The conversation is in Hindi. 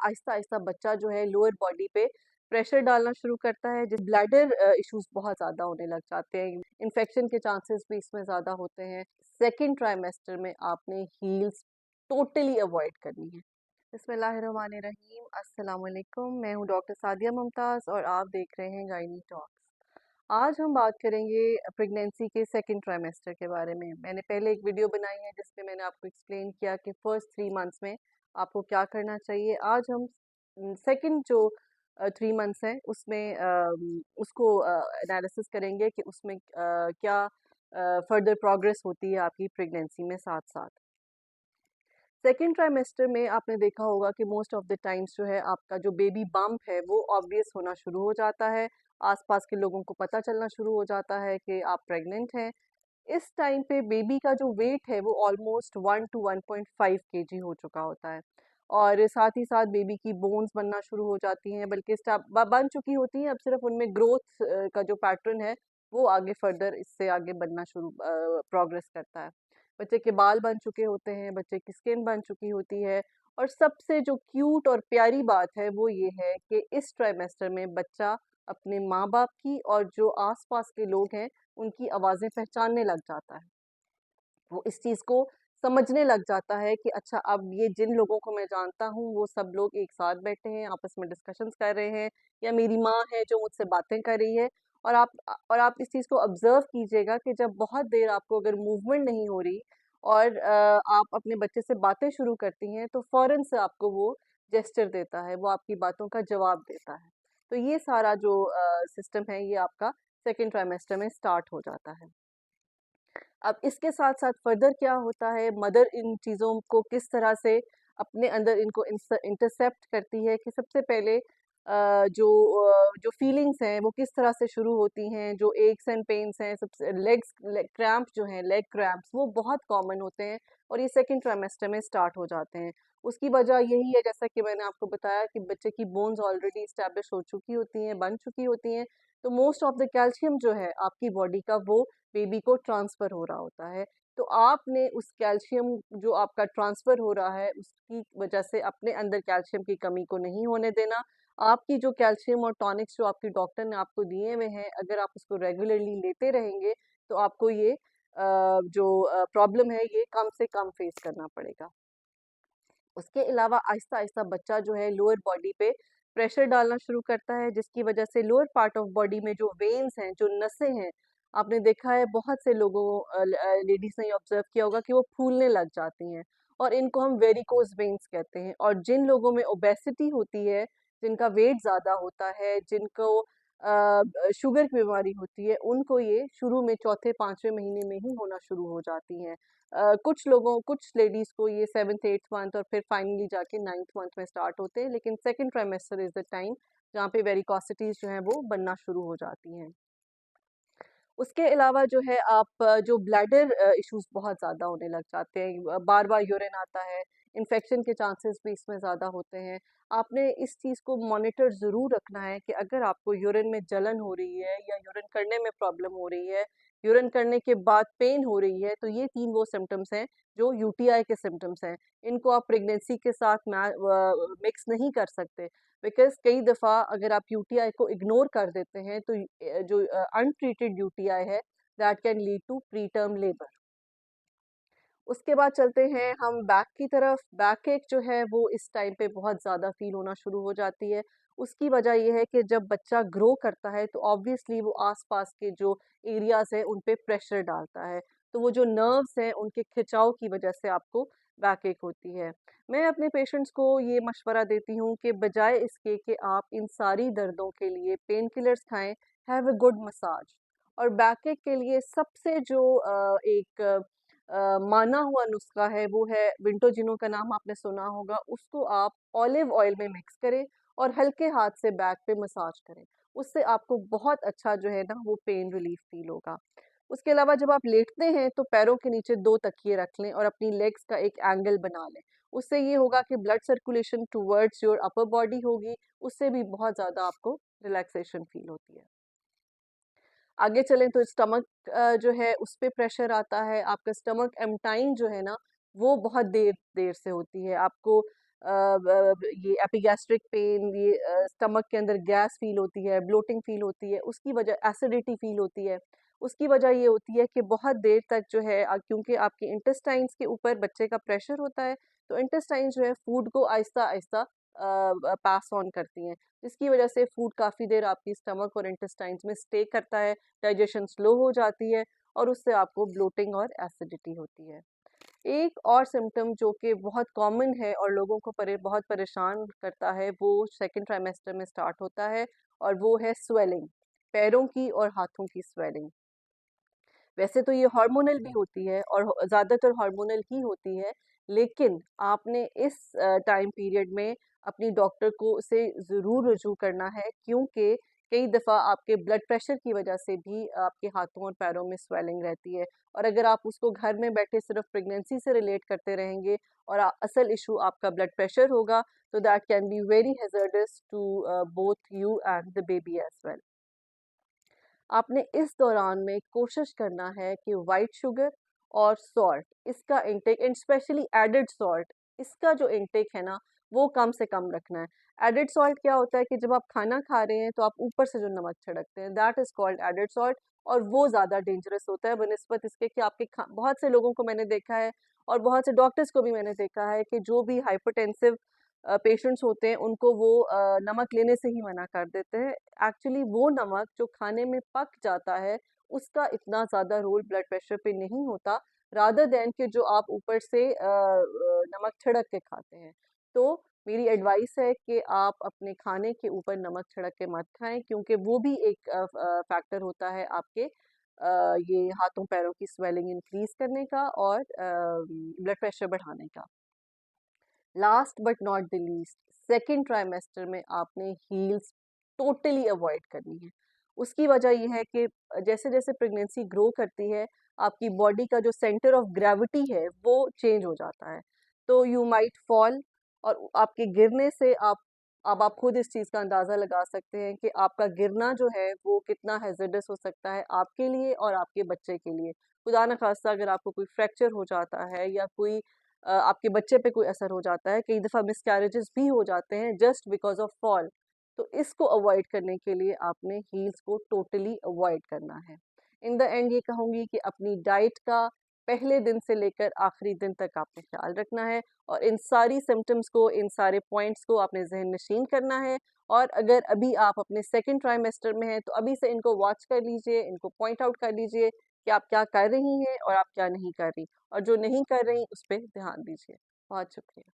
आहिस्ता आहिस्ता बच्चा जो है लोअर बॉडी पे प्रेशर डालना शुरू करता है, जिस ब्लैडर इश्यूज बहुत ज़्यादा होने लग जाते हैं, इन्फेक्शन के चांसेस भी इसमें ज़्यादा होते हैं। सेकेंड ट्राइमेस्टर में आपने हील्स टोटली अवॉइड करनी है। बिस्मिल्लाहिर्रहमानिर्रहीम, अस्सलाम वालेकुम। मैं हूँ डॉक्टर सादिया मुमताज़ और आप देख रहे हैं गायनी टॉक्स। आज हम बात करेंगे प्रेगनेंसी के सेकंड ट्राइमेस्टर के बारे में। मैंने पहले एक वीडियो बनाई है जिसमें मैंने आपको एक्सप्लेन किया कि फर्स्ट 3 मंथ्स में आपको क्या करना चाहिए। आज हम सेकंड जो 3 मंथ्स हैं उसमें उसको एनालिसिस करेंगे कि उसमें क्या फर्दर प्रोग्रेस होती है आपकी प्रेगनेंसी में साथ साथ। सेकेंड ट्राइमेस्टर में आपने देखा होगा कि मोस्ट ऑफ द टाइम्स जो है आपका जो बेबी बम्प है वो ऑब्वियस होना शुरू हो जाता है। आसपास के लोगों को पता चलना शुरू हो जाता है कि आप प्रेग्नेंट हैं। इस टाइम पे बेबी का जो वेट है वो ऑलमोस्ट 1 to 1.5 kg हो चुका होता है और साथ ही साथ बेबी की बोन्स बनना शुरू हो जाती हैं, बल्कि बन चुकी होती हैं। अब सिर्फ उनमें ग्रोथ का जो पैटर्न है वो आगे फर्दर इससे आगे बनना शुरू प्रोग्रेस करता है। बच्चे के बाल बन चुके होते हैं, बच्चे की स्किन बन चुकी होती है और सबसे जो क्यूट और प्यारी बात है वो ये है कि इस ट्राइमेस्टर में बच्चा अपने माँ बाप की और जो आसपास के लोग हैं उनकी आवाज़ें पहचानने लग जाता है। वो इस चीज़ को समझने लग जाता है कि अच्छा, अब ये जिन लोगों को मैं जानता हूँ वो सब लोग एक साथ बैठे हैं, आपस में डिस्कशंस कर रहे हैं, या मेरी माँ है जो मुझसे बातें कर रही है। और आप इस चीज़ को ऑब्जर्व कीजिएगा कि जब बहुत देर आपको अगर मूवमेंट नहीं हो रही और आप अपने बच्चे से बातें शुरू करती हैं तो फ़ौरन से आपको वो जेस्चर देता है, वो आपकी बातों का जवाब देता है। तो ये सारा जो सिस्टम है ये आपका सेकेंड ट्राइमेस्टर में स्टार्ट हो जाता है। अब इसके साथ-साथ फर्दर क्या होता है, मदर इन चीज़ों को किस तरह से अपने अंदर इनको इंटरसेप्ट करती है कि सबसे पहले जो फीलिंग्स हैं वो किस तरह से शुरू होती हैं, जो एक्स एंड पेन्स हैं, सबसे लेग क्रैम्प जो हैं, लेग क्रैम्प्स वो बहुत कॉमन होते हैं और ये सेकंड ट्राइमेस्टर में स्टार्ट हो जाते हैं। उसकी वजह यही है, जैसा कि मैंने आपको बताया, कि बच्चे की बोन्स ऑलरेडी एस्टेब्लिश हो चुकी होती हैं, बन चुकी होती हैं, तो मोस्ट ऑफ द कैल्शियम जो है आपकी बॉडी का वो बेबी को ट्रांसफ़र हो रहा होता है। तो आपने उस कैल्शियम जो आपका ट्रांसफ़र हो रहा है उसकी वजह से अपने अंदर कैल्शियम की कमी को नहीं होने देना। आपकी जो कैल्शियम और टॉनिक्स जो आपके डॉक्टर ने आपको दिए हुए हैं, अगर आप उसको रेगुलरली लेते रहेंगे तो आपको ये जो प्रॉब्लम है ये कम से कम फेस करना पड़ेगा। उसके अलावा आहिस्ता-आहिस्ता बच्चा जो है लोअर बॉडी पे प्रेशर डालना शुरू करता है, जिसकी वजह से लोअर पार्ट ऑफ बॉडी में जो वेन्स हैं, जो नसें हैं, आपने देखा है बहुत से लोगों लेडीज़ ने ये ऑब्ज़र्व किया होगा कि वो फूलने लग जाती हैं और इनको हम वेरिकोज़ वेन्स कहते हैं। और जिन लोगों में ओबेसिटी होती है, जिनका वेट ज़्यादा होता है, जिनको शुगर की बीमारी होती है, उनको ये शुरू में चौथे 5वें महीने में ही होना शुरू हो जाती हैं। कुछ लेडीज़ को ये 7th 8th मंथ और फिर फाइनली जाके 9th मंथ में स्टार्ट होते हैं, लेकिन second trimester is the time जहाँ पे वेरिकोसिटीज़ जो हैं वो बनना शुरू हो जाती हैं। उसके अलावा जो है आप जो ब्लैडर इश्यूज़ बहुत ज़्यादा होने लग जाते हैं, बार-बार यूरिन आता है, इन्फेक्शन के चांसेस भी इसमें ज़्यादा होते हैं। आपने इस चीज़ को मॉनिटर ज़रूर रखना है कि अगर आपको यूरिन में जलन हो रही है या यूरिन करने में प्रॉब्लम हो रही है, यूरिन करने के बाद पेन हो रही है, तो ये 3 वो सिम्पटम्स हैं जो यूटीआई के सिम्पटम्स हैं। इनको आप प्रेगनेंसी के साथ मिक्स नहीं कर सकते, बिकॉज़ कई दफ़ा अगर आप यूटीआई को इग्नोर कर देते हैं तो जो अनट्रीटेड यूटीआई है that can lead to preterm labour. उसके बाद चलते हैं हम बैक की तरफ। बैक एक जो है वो इस टाइम पे बहुत ज़्यादा फ़ील होना शुरू हो जाती है। उसकी वजह ये है कि जब बच्चा ग्रो करता है तो ऑब्वियसली वो आस-पास के जो एरियाज़ हैं उन पे प्रेशर डालता है। तो वो जो नर्व्स हैं उनके खिंचाव की वजह से आपको बैक एक होती है। मैं अपने पेशेंट्स को ये मशवरा देती हूँ कि बजाय इसके कि आप इन सारी दर्दों के लिए पेन किलर्स खाएँ, हैव अ गुड मसाज। और बैक एक के लिए सबसे जो एक माना हुआ नुस्खा है वो है विंटोजिनो, का नाम आपने सुना होगा। उसको आप ऑलिव ऑयल में मिक्स करें और हल्के हाथ से बैक पे मसाज करें। उससे आपको बहुत अच्छा जो है ना वो पेन रिलीफ फ़ील होगा। उसके अलावा जब आप लेटते हैं तो पैरों के नीचे 2 तकिए रख लें और अपनी लेग्स का एक एंगल बना लें। उससे ये होगा कि blood circulation towards your upper body होगी, उससे भी बहुत ज़्यादा आपको रिलैक्सेशन फ़ील होती है। आगे चलें तो स्टमक जो है उस पे प्रेशर आता है। आपका स्टमक एम्पटाइन जो है ना वो बहुत देर देर से होती है। आपको ये एपिगैस्ट्रिक पेन, ये स्टमक के अंदर गैस फील होती है, ब्लोटिंग फील होती है, उसकी वजह एसिडिटी फील होती है। उसकी वजह ये होती है कि बहुत देर तक जो है क्योंकि आपके इंटेस्टाइन्स के ऊपर बच्चे का प्रेशर होता है, तो इंटेस्टाइन जो है फूड को आहिस्ता आहिस्ता पास ऑन करती हैं, जिसकी वजह से फूड काफ़ी देर आपकी स्टमक और इंटेस्टाइन्स में स्टे करता है, डाइजेशन स्लो हो जाती है और उससे आपको ब्लोटिंग और एसिडिटी होती है। एक और सिम्पटम जो कि बहुत कॉमन है और लोगों को बहुत परेशान करता है, वो सेकंड ट्राइमेस्टर में स्टार्ट होता है और वो है स्वेलिंग, पैरों की और हाथों की स्वेलिंग। वैसे तो ये हार्मोनल भी होती है और ज़्यादातर हार्मोनल ही होती है, लेकिन आपने इस टाइम पीरियड में अपनी डॉक्टर को से ज़रूर रुजू करना है, क्योंकि कई दफ़ा आपके ब्लड प्रेशर की वजह से भी आपके हाथों और पैरों में स्वेलिंग रहती है और अगर आप उसको घर में बैठे सिर्फ प्रेगनेंसी से रिलेट करते रहेंगे और असल इशू आपका ब्लड प्रेशर होगा, तो that can be very hazardous to both you and the baby as well. आपने इस दौरान में कोशिश करना है कि वाइट शुगर और सॉल्ट इसका intake, and specially added salt, इसका जो इंटेक है ना वो कम से कम रखना है। एडेड सॉल्ट क्या होता है कि जब आप खाना खा रहे हैं तो आप ऊपर से जो नमक छिड़कते हैं, that is called added salt, और वो ज़्यादा डेंजरस होता है बनस्बत इसके कि आपके बहुत से लोगों को मैंने देखा है और बहुत से डॉक्टर्स को भी मैंने देखा है कि जो भी हाइपरटेंसिव पेशेंट्स होते हैं उनको वो नमक लेने से ही मना कर देते हैं। एक्चुअली वो नमक जो खाने में पक जाता है उसका इतना ज़्यादा रोल ब्लड प्रेशर पे नहीं होता, रादर देन कि जो आप ऊपर से नमक छिड़क के खाते हैं। तो मेरी एडवाइस है कि आप अपने खाने के ऊपर नमक छिड़क के मत खाएं, क्योंकि वो भी एक फैक्टर होता है आपके ये हाथों पैरों की स्वेलिंग इंक्रीज करने का और ब्लड प्रेशर बढ़ाने का। Last but not the least, second trimester में आपने हील्स टोटली अवॉइड करनी है। उसकी वजह यह है कि जैसे जैसे प्रेगनेंसी ग्रो करती है आपकी बॉडी का जो सेंटर ऑफ ग्रेविटी है वो चेंज हो जाता है, तो यू माइट फॉल, और आपके गिरने से अब आप खुद इस चीज़ का अंदाज़ा लगा सकते हैं कि आपका गिरना जो है वो कितना हैज़र्डस हो सकता है आपके लिए और आपके बच्चे के लिए। खुदा न खास्ता अगर आपको कोई फ्रैक्चर हो जाता है या कोई आपके बच्चे पे कोई असर हो जाता है, कई दफ़ा मिसकैरेजेस भी हो जाते हैं जस्ट बिकॉज ऑफ फॉल। तो इसको अवॉइड करने के लिए आपने हील्स को टोटली अवॉइड करना है। इन द एंड ये कहूँगी कि अपनी डाइट का पहले दिन से लेकर आखिरी दिन तक आपने ख्याल रखना है और इन सारी सिम्टम्स को, इन सारे पॉइंट्स को आपने जहन नशीन करना है। और अगर अभी आप अपने सेकेंड ट्राइमेस्टर में हैं तो अभी से इनको वॉच कर लीजिए, इनको पॉइंट आउट कर लीजिए कि आप क्या कर रही हैं और आप क्या नहीं कर रही, और जो नहीं कर रही उस पे ध्यान दीजिए। बहुत शुक्रिया।